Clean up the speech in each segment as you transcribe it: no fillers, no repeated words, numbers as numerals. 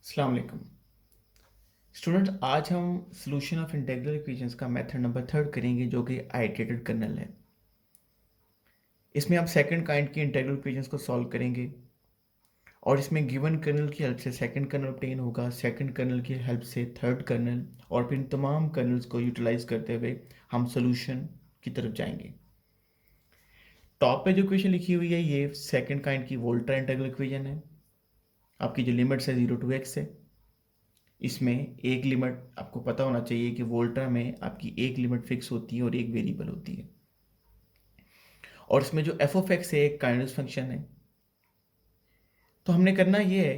अस्सलाम वालेकुम स्टूडेंट्स। आज हम सॉल्यूशन ऑफ इंटीग्रल इक्वेशंस का मेथड नंबर थर्ड करेंगे जो कि आइटरेटेड कर्नल है। इसमें आप सेकंड काइंड की इंटीग्रल इक्वेशंस को सॉल्व करेंगे और इसमें गिवन कर्नल की हेल्प से सेकंड कर्नल ऑब्टेन होगा, सेकंड कर्नल की हेल्प से थर्ड कर्नल, और फिर इन तमाम कर्नल्स को यूटिलाइज करते हुए हम सॉल्यूशन की तरफ जाएंगे। टॉप पे जो इक्वेशन लिखी हुई है ये सेकंड काइंड की वोल्टा इंटीग्रल इक्वेशन है। आपकी जो लिमिट्स है 0 to x है। इसमें एक लिमिट आपको पता होना चाहिए कि वोल्टा में आपकी एक लिमिट फिक्स होती है और एक वेरिएबल होती है। और इसमें जो एफ ऑफ एक्स है एक काइंडनेस फंक्शन है। तो हमने करना ये है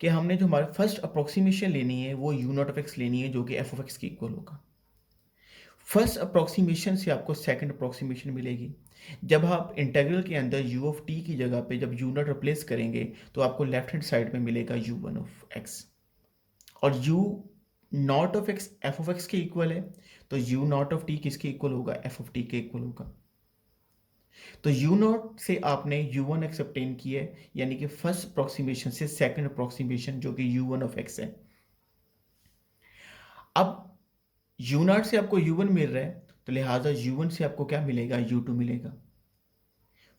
कि हमने जो हमारी फर्स्ट अप्रोक्सीमेशन लेनी है वो यू नॉट ऑफ एक्स लेनी है जो कि एफ ऑफ एक्स के इक्वल होगा। फर्स्ट अप्रोक्सीमेशन से आपको सेकंड अप्रोक्सीमेशन मिलेगी। जब आप इंटीग्रल के अंदर यू ऑफ टी की जगह पे जब यू नॉट रिप्लेस करेंगे तो आपको लेफ्ट हैंड साइड में मिलेगा यू वन ऑफ एक्स, और you not of x F of x के इक्वल है। तो यू नॉट ऑफ टी किसके इक्वल होगा? एफ ऑफ टी के इक्वल होगा। तो यू नॉट से आपने यू वन एक्स ऑब्टेन किया है, यानी कि फर्स्ट अप्रोक्सीमेशन से सेकंड अप्रोक्सीमेशन जो कि यू वन ऑफ एक्स है। अब यू नॉट से आपको यू वन मिल रहा है तो लिहाजा यू वन से आपको क्या मिलेगा? यू टू मिलेगा।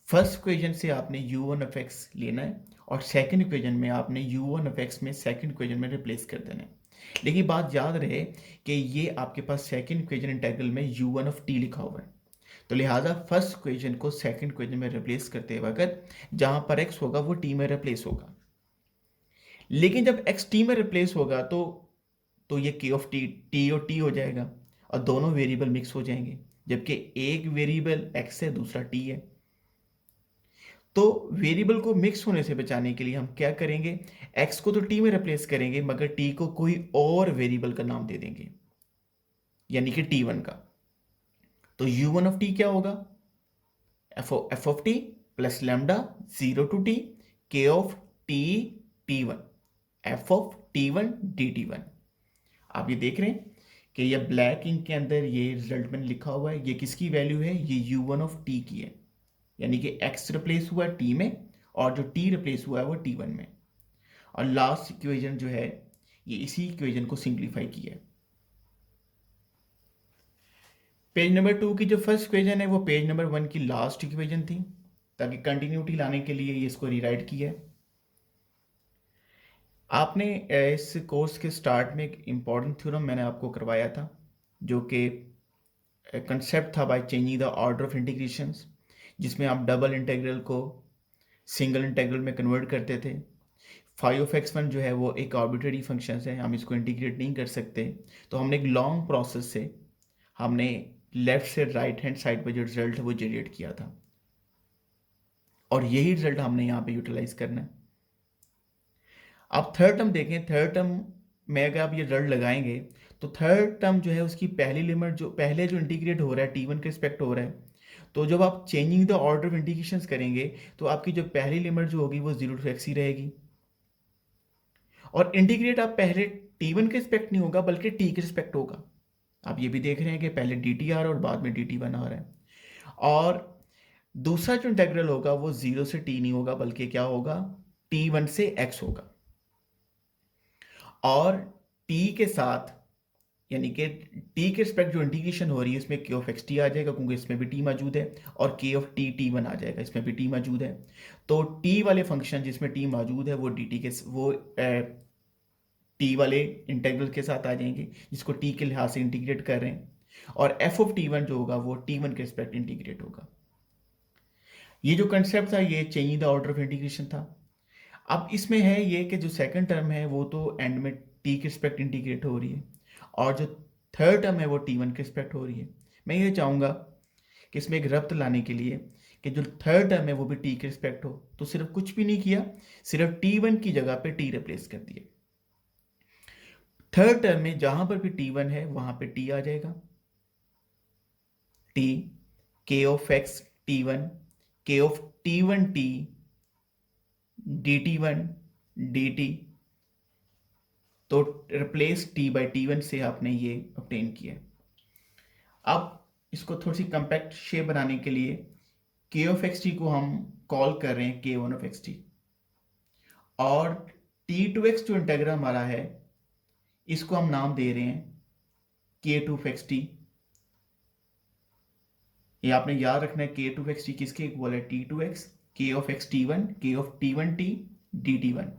फर्स्ट इक्वेशन से आपने यू वन ऑफ एक्स लेना है और सेकंड इक्वेशन में आपने यू वन ऑफ एक्स में सेकंड इक्वेशन में रिप्लेस कर देना है। लेकिन बात याद रहे कि ये आपके पास सेकंड इक्वेशन इंटीग्रल में यू वन ऑफ टी लिखा हुआ है, तो लिहाजा फर्स्ट इक्वेशन को सेकंड इक्वेशन में रिप्लेस करते वक्त जहां पर एक्स होगा वो टी में रिप्लेस होगा। लेकिन जब एक्स टी में रिप्लेस होगा तो ये के ऑफ टी टी और टी हो जाएगा और दोनों वेरिएबल मिक्स हो जाएंगे, जबकि एक वेरिएबल एक्स है दूसरा टी है। तो वेरिएबल को मिक्स होने से बचाने के लिए हम क्या करेंगे? एक्स को तो टी में रिप्लेस करेंगे मगर टी को कोई और वेरिएबल का नाम दे देंगे, यानी कि टी वन का। तो यू वन ऑफ टी क्या होगा? F of T plus lambda 0 to t के of t t one F of t one d t one. आप ये देख रहे हैं कि ये ब्लैक इंक के अंदर ये रिजल्ट में लिखा हुआ है। ये किसकी वैल्यू है? ये यू वन ऑफ टी की है, यानी कि एक्स रिप्लेस हुआ है टी में और जो टी रिप्लेस हुआ है वो टी वन में। और लास्ट इक्वेशन जो है ये इसी इक्वेशन को सिंप्लीफाई किया है। पेज नंबर 2 की जो फर्स्ट इक्वेशन है वो पेज नंबर 1 की लास्ट इक्वेशन थी, ताकि कंटिन्यूटी लाने के लिए ये इसको रीराइट किया है। आपने इस कोर्स के स्टार्ट में एक इम्पॉर्टेंट थ्योरम मैंने आपको करवाया था जो कि कंसेप्ट था by changing the order of integrations, जिसमें आप डबल इंटीग्रल को सिंगल इंटीग्रल में कन्वर्ट करते थे। फाइव ऑफ एक्स वन जो है वो एक आर्बिट्रेरी फंक्शन है, हम इसको इंटीग्रेट नहीं कर सकते। तो हमने एक लॉन्ग प्रोसेस से हमने लेफ्ट से राइट हैंड साइड पर जो रिजल्ट है वो जनरेट किया था, और यही रिजल्ट हमने यहाँ पे यूटिलाइज करना है। आप थर्ड टर्म देखें, थर्ड टर्म में अगर आप ये रिजल्ट लगाएंगे तो थर्ड टर्म जो है उसकी पहली लिमिट जो पहले जो इंटीग्रेट हो रहा है टी वन के रिस्पेक्ट हो रहा है, तो जब आप changing the order of integration करेंगे तो आपकी जो पहली लिमिट जो होगी वो 0 to x ही रहेगी। और इंटीग्रेट आप पहले टी वन के रिस्पेक्ट नहीं होगा बल्कि टी के रिस्पेक्ट होगा। आप ये भी देख रहे हैं कि पहले डी टी आ रहा है और बाद में डी टी वन आ रहा है। और दूसरा जो इंटेग्रल होगा वो 0 से टी नहीं होगा बल्कि क्या होगा? टी वन से एक्स होगा। और टी के साथ यानी कि टी के रिस्पेक्ट जो इंटीग्रेशन हो रही है इसमें के ऑफ एक्स टी आ जाएगा क्योंकि इसमें भी टी मौजूद है, और के ऑफ टी टी वन आ जाएगा, इसमें भी टी मौजूद है। तो टी वाले फंक्शन जिसमें टी मौजूद है वो डी टी के वो टी वाले इंटीग्रल के साथ आ जाएंगे जिसको टी के लिहाज से इंटीग्रेट कर रहे हैं, और एफ ऑफ टी वन जो होगा वो टी वन के रिस्पेक्ट इंटीग्रेट होगा। ये जो कंसेप्ट था ये changing the order of integration था। अब इसमें है ये कि जो सेकंड टर्म है वो तो एंड में टी के रिस्पेक्ट इंटीग्रेट हो रही है, और जो थर्ड टर्म है वो टी वन के रिस्पेक्ट हो रही है। मैं ये चाहूँगा कि इसमें एक रब्त लाने के लिए कि जो थर्ड टर्म है वो भी टी के रिस्पेक्ट हो, तो सिर्फ कुछ भी नहीं किया, सिर्फ टी वन की जगह पे टी रिप्लेस कर दिया। थर्ड टर्म में जहां पर भी टी वन है वहां पे टी आ जाएगा, t k of x t one k of t one t d t one d t. तो replace t by t one से आपने ये ऑब्टेन किया। अब इसको थोड़ी सी कंपैक्ट शेप बनाने के लिए के ऑफ एक्स टी को हम कॉल कर रहे हैं के वन ऑफ एक्स टी, और टी टू एक्स जो इंटेग्रल हमारा है इसको हम नाम दे रहे हैं के टू एक्स टी। ये आपने याद रखना है के टू एक्स टी किसके इक्वल है, t to x k of x t one, k of t one t d t one.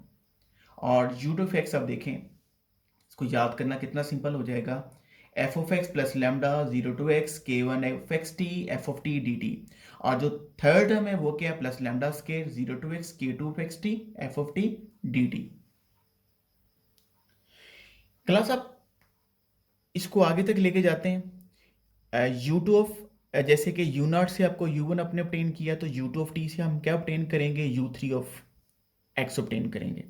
और यू टू एक्स आप देखें, इसको याद करना कितना सिंपल हो जाएगा, f of x plus lambda zero to x k one f x t f of t d t. और जो थर्ड टर्म है वो क्या है, plus lambda square zero to x k two x t f of t d t. Class आप इसको आगे तक लेके जाते हैं, यू टू ऑफ जैसे कि यू नॉट से आपको यू वन अपने ऑब्टेन किया, तो यू टू ऑफ टी से हम क्या ऑब्टेन करेंगे, you three of x obtain करेंगे।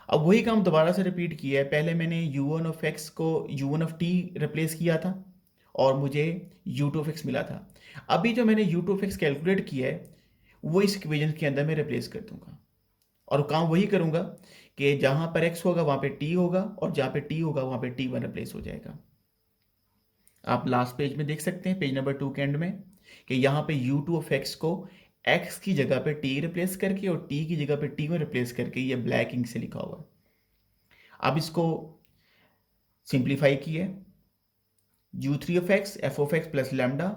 अब वही काम दोबारा से रिपीट किया है, पहले मैंने यू वन ऑफ एक्स को you one of T replace किया था और मुझे यू टू ऑफ एक्स मिला था। अभी जो मैंने you two of x calculate किया है वो इस इक्वेशन के अंदर मैं रिप्लेस कर दूंगा, और काम वही करूंगा कि जहां पर एक्स होगा वहां पे टी होगा और जहां पे टी होगा वहां पे टी वन रिप्लेस हो जाएगा। आप लास्ट पेज में देख सकते हैं, पेज नंबर 2 के एंड में, कि यहाँ पे यू टू ऑफ एक्स को एक्स की जगह पे टी रिप्लेस करके और टी की जगह पे टी में रिप्लेस करके ये ब्लैक इंक से लिखा हुआ है। अब इसको सिंप्लीफाई किए, you three of x F of x plus lambda,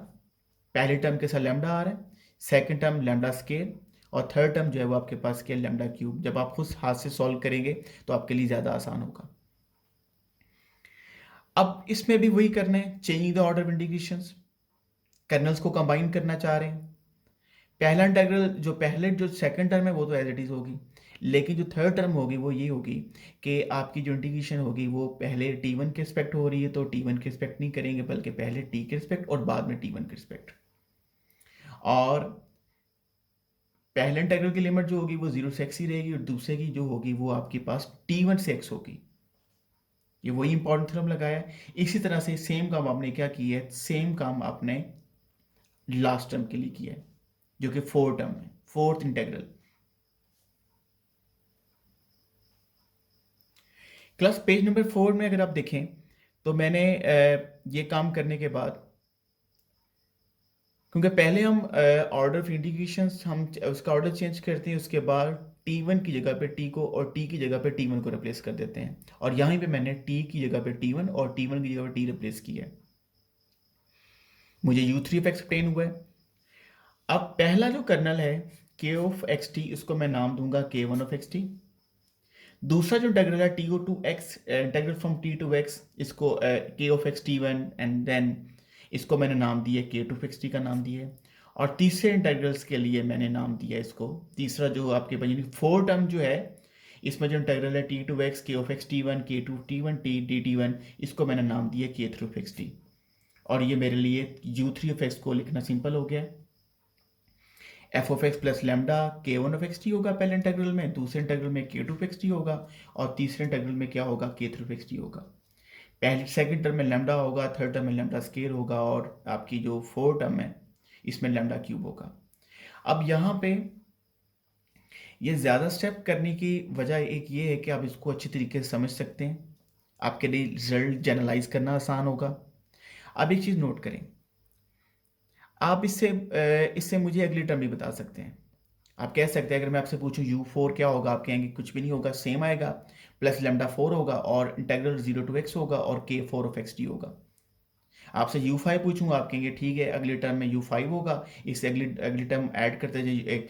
पहले टर्म के साथ लेमडा आ रहा है, सेकेंड टर्म लेमडा स्केयर, और थर्ड टर्म जो है वो आपके पास क्या, लेमडा क्यूब। जब आप खुद हाथ से सॉल्व करेंगे तो आपके लिए ज़्यादा आसान होगा। अब इसमें भी वही करना है, changing the order of integrations, colonel's को कंबाइन करना चाह रहे हैं। पहला इंटीग्रल जो सेकंड टर्म है वो तो एज इट इज़ होगी, लेकिन जो थर्ड टर्म होगी वो ये होगी कि आपकी जो इंटीग्रेशन होगी वो पहले टी वन के रिस्पेक्ट हो रही है, तो टी वन के रिस्पेक्ट नहीं करेंगे बल्कि पहले टी के रिस्पेक्ट और बाद में टी वन के रिस्पेक्ट। और पहले इंटीग्रल की लिमिट जो होगी वो जीरो से एक्स ही रहेगी और दूसरे की जो होगी वो आपके पास टी वन से एक्स होगी। ये वही इंपॉर्टेंट थ्योरम लगाया है। इसी तरह से सेम काम आपने क्या किया है, सेम काम आपने लास्ट टर्म के लिए किया है जो कि फोर्थ टर्म है, fourth integral. Class page number 4 में अगर आप देखें तो मैंने ये काम करने के बाद, क्योंकि पहले हम ऑर्डर ऑफ इंटीग्रेशन हम उसका ऑर्डर चेंज करते हैं, उसके बाद टी वन की जगह पे टी को और टी की जगह पे टी वन को रिप्लेस कर देते हैं, और यहाँ पे मैंने टी की जगह पे टी वन और टी वन की जगह पे टी रिप्लेस किया है, मुझे you three of x obtain हुआ है। अब पहला जो कर्नल है के ऑफ एक्स टी, इसको मैं नाम दूंगा के वन ऑफ एक्स टी। दूसरा जो इंटीग्रल है t o to x, integral from t to x, इसको k of x t one, and then इसको मैंने नाम दिया के टू एक्स टी का नाम दिया है। और तीसरे इंटीग्रल्स के लिए मैंने नाम दिया इसको, तीसरा जो आपके पास यानी फोर टर्म जो है इसमें जो इंटीग्रल है t to x k of x t one k two t one t d t one, इसको मैंने नाम दिया के थ्रू एक्स टी। और ये मेरे लिए यू थ्री ऑफ एक्स को लिखना सिंपल हो गया। F of x plus lambda के वन ऑफ एक्स टी होगा पहले इंटीग्रल में, दूसरे इंटीग्रल में के टू एक्स टी होगा, और तीसरे इंटीग्रल में क्या होगा, के थ्रू एक्स टी होगा। पहले सेकंड टर्म में लेमडा होगा, थर्ड टर्म में लेमडा स्केयर होगा, और आपकी जो फोर्थ टर्म है इसमें लेमडा क्यूब होगा। अब यहाँ पे ये ज़्यादा स्टेप करने की वजह एक ये है कि आप इसको अच्छी तरीके से समझ सकते हैं, आपके लिए रिजल्ट जनरलाइज करना आसान होगा। अब एक चीज़ नोट करें, आप इससे मुझे अगली टर्म भी बता सकते हैं। आप कह सकते हैं अगर मैं आपसे पूछूं यू फोर क्या होगा, आप कहेंगे कुछ भी नहीं होगा, सेम आएगा, प्लस लेमडा फोर होगा और इंटीग्रल जीरो टू एक्स होगा और के फोर ऑफ एक्स टी होगा। आपसे यू फाइव पूछूंगा, आप कहेंगे ठीक है अगली टर्म में यू फाइव होगा, इससे अगली अगली टर्म ऐड करते जाइए,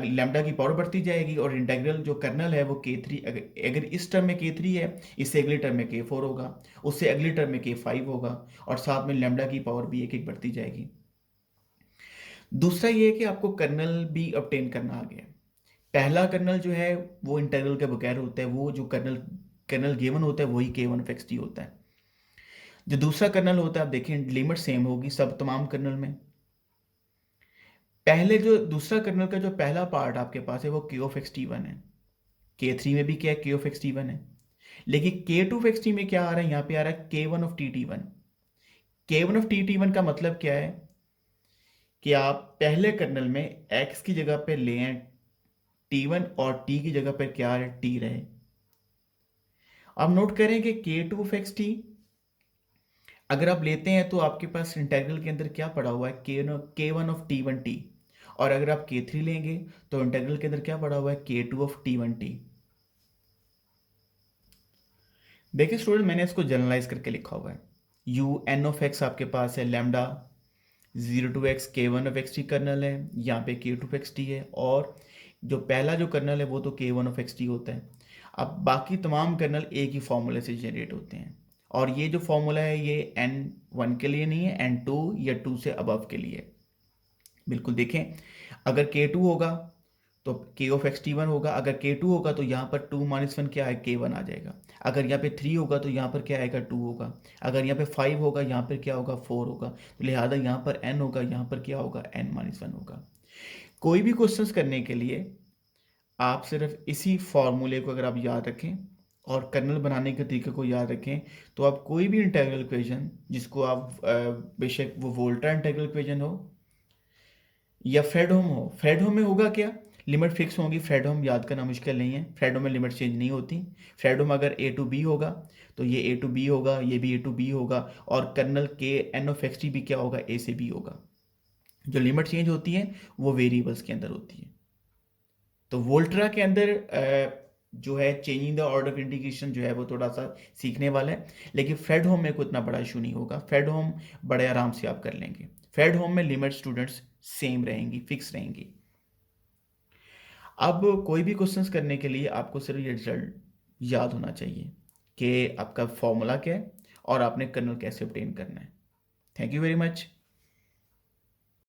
लेमडा की पावर बढ़ती जाएगी, और इंटीग्रल जो कर्नल है वो के थ्री, अगर इस टर्म में के थ्री है इससे अगली टर्म में के फोर होगा, उससे अगली टर्म में के फाइव होगा, और साथ में लेमडा की पावर भी एक एक बढ़ती जाएगी। दूसरा ये है कि आपको कर्नल भी ऑब्टेन करना आ गया। पहला कर्नल जो है वो इंटीग्रल के बगैर होता है, वो जो कर्नल कर्नल गिवन होता है वही के वन ऑफ एक्स टी होता है। जो दूसरा कर्नल होता है आप देखें लिमिट सेम होगी सब तमाम कर्नल में। पहले जो दूसरा कर्नल का जो पहला पार्ट आपके पास है वो के ऑफ एक्स टी वन है, के थ्री में भी क्या है, के ऑफ एक्स टी वन है, लेकिन के टू एक्स टी में क्या आ रहा है, यहाँ पे आ रहा है k one of t t one. K one of t t one का मतलब क्या है कि आप पहले कर्नल में एक्स की जगह पे ले आए टी वन और टी की जगह पे क्या है, टी रहे। अब नोट करें कि के टू ऑफ एक्स टी अगर आप लेते हैं तो आपके पास इंटीग्रल के अंदर क्या पड़ा हुआ है, k one of t one T, और अगर आप के थ्री लेंगे तो इंटीग्रल के अंदर क्या पड़ा हुआ है, k two of t one T. देखिए स्टूडेंट, मैंने इसको जनरलाइज करके लिखा हुआ है। यू एन ऑफ एक्स आपके पास है, lambda 0 to x k1 of xt kernel है, यहाँ पे k2 of xt है, और जो पहला जो कर्नल है वो तो k1 of xt होता है। अब बाकी तमाम कर्नल एक ही फॉर्मूले से जनरेट होते हैं, और ये जो फॉर्मूला है ये n1 के लिए नहीं है, n2 या 2 से अबव के लिए है। बिल्कुल देखें, अगर k2 होगा तो k(x)(t)(1) होगा, अगर k2 होगा तो यहाँ पर 2 - 1 क्या है, k1 आ जाएगा। अगर यहाँ पे 3 होगा तो यहाँ पर क्या आएगा, 2 होगा। अगर यहाँ पे 5 होगा, यहाँ पर क्या होगा, 4 होगा। तो लिहाजा यहाँ पर n होगा, यहाँ पर क्या होगा, n-1 होगा। कोई भी क्वेश्चंस करने के लिए आप सिर्फ इसी फॉर्मूले को अगर आप याद रखें और कर्नल बनाने के तरीके को याद रखें, तो आप कोई भी इंटीग्रल इक्वेशन जिसको आप बेशक वो वोल्टा इंटीग्रल इक्वेशन हो या फ्रेडहोम हो, फ्रेडहोम में होगा क्या, लिमिट फिक्स होगी। फ्रेडहोम याद करना मुश्किल नहीं है, फ्रेडहोम में लिमिट चेंज नहीं होती। फ्रेडहोम अगर ए टू बी होगा तो ये ए टू बी होगा, ये भी ए टू बी होगा, और कर्नल के एन ऑफ एक्स टी भी क्या होगा, ए से बी होगा। जो लिमिट चेंज होती है वो वेरिएबल्स के अंदर होती है। तो वोल्ट्रा के अंदर जो है changing the order of integration जो है वो थोड़ा सा सीखने वाला है, लेकिन फ्रेडहोम में कोई इतना बड़ा इशू नहीं होगा। फ्रेडहोम बड़े आराम से आप कर लेंगे। फ्रेडहोम में लिमिट स्टूडेंट्स सेम रहेंगी, फिक्स रहेंगी। अब कोई भी क्वेश्चंस करने के लिए आपको सिर्फ ये रिजल्ट याद होना चाहिए कि आपका फॉर्मूला क्या है और आपने कर्नल कैसे ऑब्टेन करना है। Thank you very much.